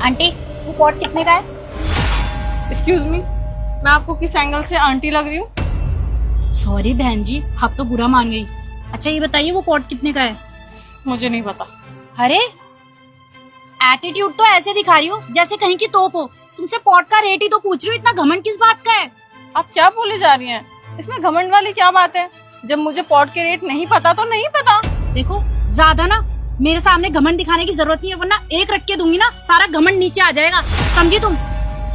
Aunty वो pot कितने का है? एक्सक्यूज मी, मैं आपको किस एंगल से आंटी लग रही हूँ? सॉरी बहन जी, आप तो बुरा मान गई। अच्छा ये बताइए वो पॉट कितने का है? मुझे नहीं पता। अरे एटीट्यूड तो ऐसे दिखा रही हो जैसे कहीं की तोप हो। तुमसे पॉट का रेट ही तो पूछ रही हो, इतना घमंड किस बात का है? आप क्या बोले जा रही हैं? इसमें घमंड वाली क्या बात है? जब मुझे पॉट के रेट नहीं पता तो नहीं पता। देखो ज्यादा ना मेरे सामने घमंड दिखाने की जरूरत नहीं है, वरना एक रख के दूंगी ना सारा घमंड नीचे आ जाएगा, समझी तुम?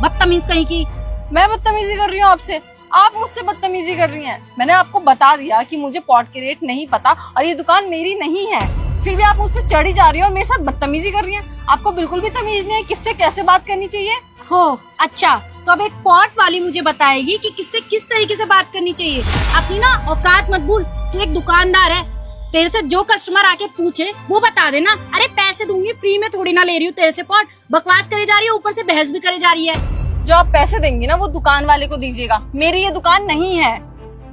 बदतमीज कहीं की। मैं बदतमीजी कर रही हूँ आपसे? आप मुझसे बदतमीजी कर रही हैं। मैंने आपको बता दिया कि मुझे पॉट के रेट नहीं पता और ये दुकान मेरी नहीं है, फिर भी आप मुझ पर चढ़ी जा रही हो और मेरे साथ बदतमीजी कर रही हैं। आपको बिल्कुल भी तमीज नहीं है किससे कैसे बात करनी चाहिए। हो अच्छा, तो अब एक पॉट वाली मुझे बताएगी कि किससे किस तरीके से बात करनी चाहिए। अपनी ना औकात मत भूल, तू एक दुकानदार है, तेरे से जो कस्टमर आके पूछे वो बता देना। अरे पैसे दूंगी, फ्री में थोड़ी ना ले रही हूँ तेरे से पॉट। बकवास करे जा रही है, ऊपर से बहस भी करे जा रही है। जो आप पैसे देंगी ना वो दुकान वाले को दीजिएगा, मेरी ये दुकान नहीं है।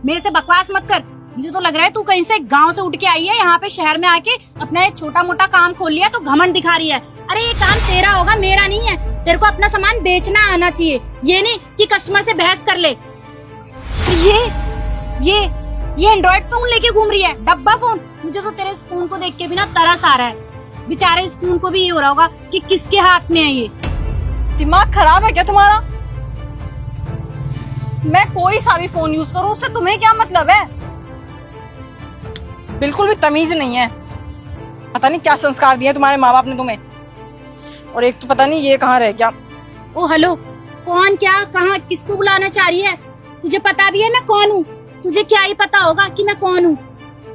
मेरे से बकवास मत कर, मुझे तो लग रहा है तू कहीं से गांव से उठ के आई है, यहाँ पे शहर में आके अपना एक छोटा मोटा काम खोल लिया तो घमंड दिखा रही है। अरे ये काम तेरा होगा, मेरा नहीं है। तेरे को अपना सामान बेचना आना चाहिए, ये नहीं कि कस्टमर से बहस कर ले। ये एंड्रॉइड फोन लेके घूम रही है, डब्बा फोन। मुझे तो तेरे इस फोन को देख के भी ना तरस आ रहा है। बेचारे इस फोन को भी ये हो रहा होगा कि किसके हाथ में है ये। दिमाग खराब है क्या तुम्हारा? मैं कोई सा भी फोन यूज करूं उससे तुम्हें क्या मतलब है? बिल्कुल भी तमीज नहीं है। पता नहीं क्या संस्कार दिए तुम्हारे माँ बाप ने तुम्हें। और एक तो पता नहीं ये कहाँ रह गया। ओ हेलो, कौन क्या कहाँ किसको बुलाना चाह रही है? तुझे पता भी है मैं कौन हूँ? तुझे क्या ही पता होगा कि मैं कौन हूँ?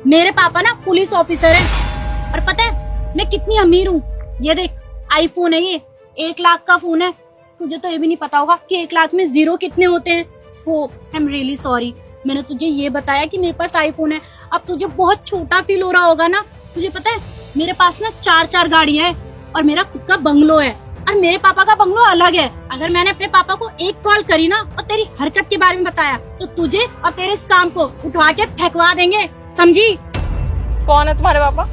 मेरे पापा ना पुलिस ऑफिसर हैं और पता है मैं कितनी अमीर हूँ। ये देख आईफोन है, ये 1 लाख का फोन है। तुझे तो ये भी नहीं पता होगा कि 1 लाख में जीरो कितने होते हैं। हो आई एम रियली सॉरी, मैंने तुझे ये बताया कि मेरे पास आईफोन है। अब तुझे बहुत छोटा फील हो रहा होगा ना। तुझे पता है मेरे पास ना 4 गाड़ियां हैं और मेरा खुद का बंगलो है, और मेरे पापा का बंगलो अलग है। अगर मैंने अपने पापा को एक कॉल करी ना और तेरी हरकत के बारे में बताया तो तुझे और तेरे इस काम को उठवा के फेंकवा देंगे, समझी? कौन है तुम्हारे पापा?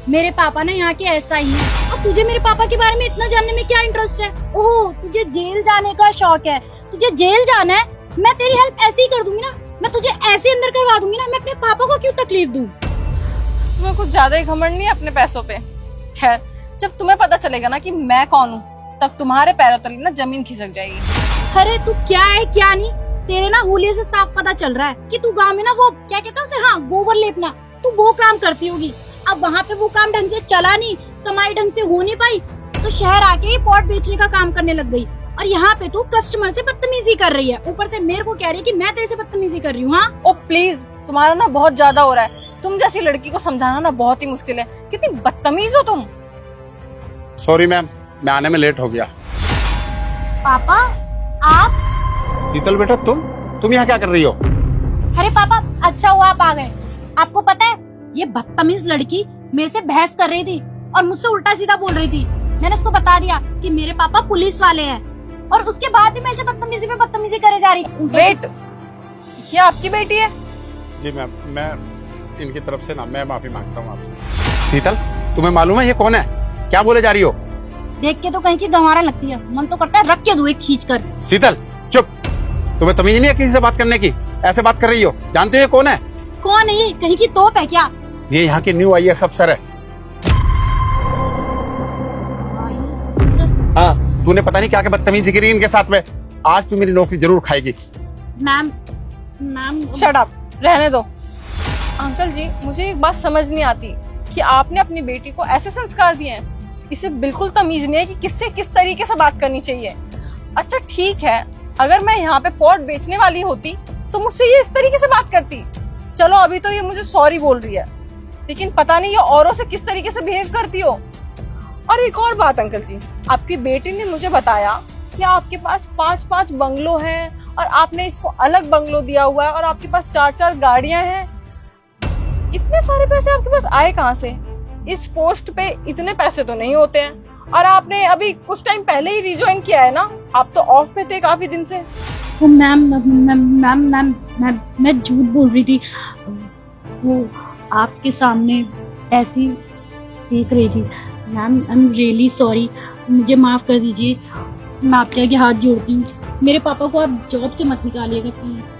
मेरे पापा ना यहाँ के एसआई हैं। और तुझे मेरे पापा के बारे में इतना जानने में क्या इंटरेस्ट है? ओह तुझे जेल जाने का शौक है, तुझे जेल जाना है। मैं तेरी हेल्प ऐसे ही कर दूंगी ना, मैं तुझे ऐसे अंदर करवा दूंगी ना। मैं अपने पापा को क्यों तकलीफ दूं? तुम्हें कुछ ज्यादा ही घमंड नहीं है अपने पैसों पे? खैर, जब तुम्हें पता चलेगा ना कि मैं कौन हूँ तब तुम्हारे पैरों तले ना जमीन खिसक जाएगी। अरे तू क्या है क्या नहीं, तेरे ना हुलिये से साफ पता चल रहा है कि तू गांव में ना वो क्या कहते हैं उसे, हाँ गोबर लेपना, तू वो काम करती होगी। अब वहाँ पे वो काम ढंग से चला नहीं, कमाई ढंग से हो नहीं पाई, तो शहर आके ही पॉट बेचने का काम करने लग गई। और यहाँ पे तू कस्टमर से बदतमीजी कर रही है, ऊपर से मेरे को कह रही है कि मैं तेरे से बदतमीजी कर रही हूँ। हाँ ओ प्लीज, तुम्हारा ना बहुत ज्यादा हो रहा है। तुम जैसी लड़की को समझाना ना बहुत ही मुश्किल है। कितनी बदतमीज हो तुम। सॉरी मैम, मैं आने में लेट हो गया। पापा आप? शीतल बेटा तुम यहाँ क्या कर रही हो? अरे पापा अच्छा हुआ आप आ गए। आपको पता है ये बदतमीज लड़की मेरे से बहस कर रही थी और मुझसे उल्टा सीधा बोल रही थी। मैंने उसको बता दिया कि मेरे पापा पुलिस वाले हैं और उसके बाद भी मेरे से बदतमीजी पे बदतमीजी करे जा रही है। वेट, ये आपकी बेटी है? जी मैम, मैं इनकी तरफ से ना मैं माफी मांगता हूँ आपसे। शीतल तुम्हें मालूम है ये कौन है? क्या बोले जा रही हो? देख के तो कहीं की गंवारा लगती है, मन तो करता है रख के दूं एक खींच कर। शीतल चुप, तुम्हें तमीज नहीं है किसी से बात करने की? ऐसे बात कर रही हो? जानते हो ये कौन है? कौन है ये? कहीं की तोप है क्या? ये यहाँ की न्यू IAS अफसर है। हाँ, तूने पता नहीं क्या क्या बदतमीजी करी इनके साथ में। आज तू मेरी नौकरी जरूर खाएगी। मैम शट अप, रहने दो। अंकल जी, मुझे एक बात समझ नहीं आती कि आपने अपनी बेटी को ऐसे संस्कार दिए हैं। इसे बिल्कुल तमीज नहीं है कि किससे किस तरीके से बात करनी चाहिए। अच्छा ठीक है, अगर मैं यहाँ पे पॉट बेचने वाली होती तो मुझसे ये इस तरीके से बात करती। चलो अभी तो ये मुझे सॉरी बोल रही है, लेकिन पता नहीं ये औरों से किस तरीके से बिहेव करती हो। और एक और बात अंकल जी, आपकी बेटी ने मुझे बताया कि आपके पास 5 बंगलो हैं और आपने इसको अलग बंगलो दिया हुआ है और आपके पास 4 गाड़ियां हैं। इतने सारे पैसे आपके पास आए कहाँ से? इस पोस्ट पे इतने पैसे तो नहीं होते हैं। और आपने अभी कुछ टाइम पहले ही रिज्वाइन किया है ना, आप तो ऑफ पे थे काफी दिन से। मैम मैं झूठ बोल रही थी, वो आपके सामने ऐसी फेंक रही थी। Ma'am I am really sorry, मुझे माफ़ कर दीजिए, मैं आपके आगे हाथ जोड़ती हूँ। मेरे पापा को आप जॉब से मत निकालिएगा प्लीज़।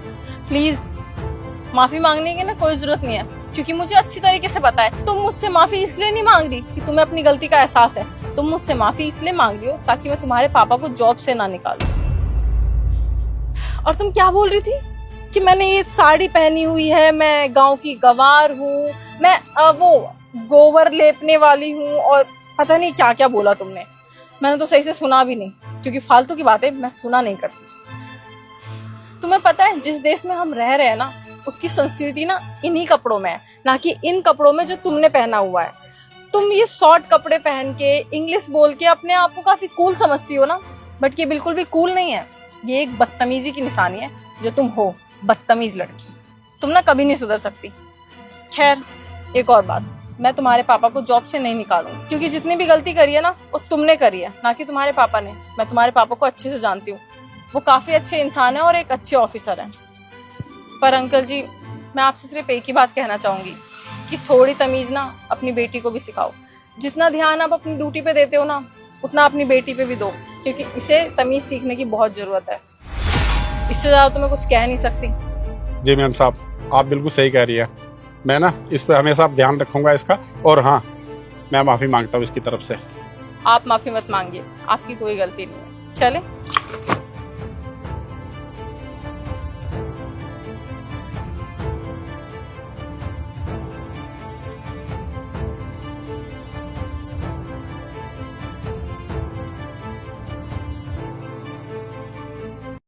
प्लीज माफी मांगने की ना कोई जरूरत नहीं है, क्योंकि मुझे अच्छी तरीके से पता है तुम मुझसे माफी इसलिए नहीं मांग रही कि तुम्हें अपनी गलती का एहसास है। तुम मुझसे माफी इसलिए मांग रही हो ताकि मैं तुम्हारे पापा को जॉब से ना निकालूं। और तुम क्या बोल रही थी कि मैंने ये साड़ी पहनी हुई है, मैं गांव की गंवार हूँ, मैं वो गोबर लेपने वाली हूँ, और पता नहीं क्या क्या बोला तुमने। मैंने तो सही से सुना भी नहीं, क्योंकि फालतू की बातें मैं सुना नहीं करती। तुम्हें पता है जिस देश में हम रह रहे हैं ना, उसकी संस्कृति ना इन्हीं कपड़ों में है, ना कि इन कपड़ों में जो तुमने पहना हुआ है। तुम ये शॉर्ट कपड़े पहन के इंग्लिश बोल के अपने आप को काफी कूल समझती हो ना, बट ये बिल्कुल भी कूल नहीं है। ये एक बदतमीजी की निशानी है जो तुम हो, बदतमीज लड़की। तुम ना कभी नहीं सुधर सकती। खैर एक और बात, मैं तुम्हारे पापा को जॉब से नहीं निकालूंगी, क्योंकि जितनी भी गलती करी है ना वो तुमने करी है, ना कि तुम्हारे पापा ने। मैं तुम्हारे पापा को अच्छे से जानती हूँ, वो काफी अच्छे इंसान है और एक अच्छे ऑफिसर हैं। पर अंकल जी, मैं आपसे सिर्फ एक ही बात कहना चाहूंगी कि थोड़ी तमीज ना अपनी बेटी को भी सिखाओ। जितना ध्यान आप अपनी ड्यूटी पे देते हो ना, उतना अपनी बेटी पे भी दो, क्योंकि इसे तमीज सीखने की बहुत जरूरत है। इससे ज्यादा तो मैं कुछ कह नहीं सकती। जी मैम साहब, आप बिल्कुल सही कह रही है। मैं ना इस पर हमेशा ध्यान रखूंगा इसका, और हाँ, मैं माफ़ी मांगता हूँ इसकी तरफ से। आप माफी मत मांगिए, आपकी कोई गलती नहीं है। चले।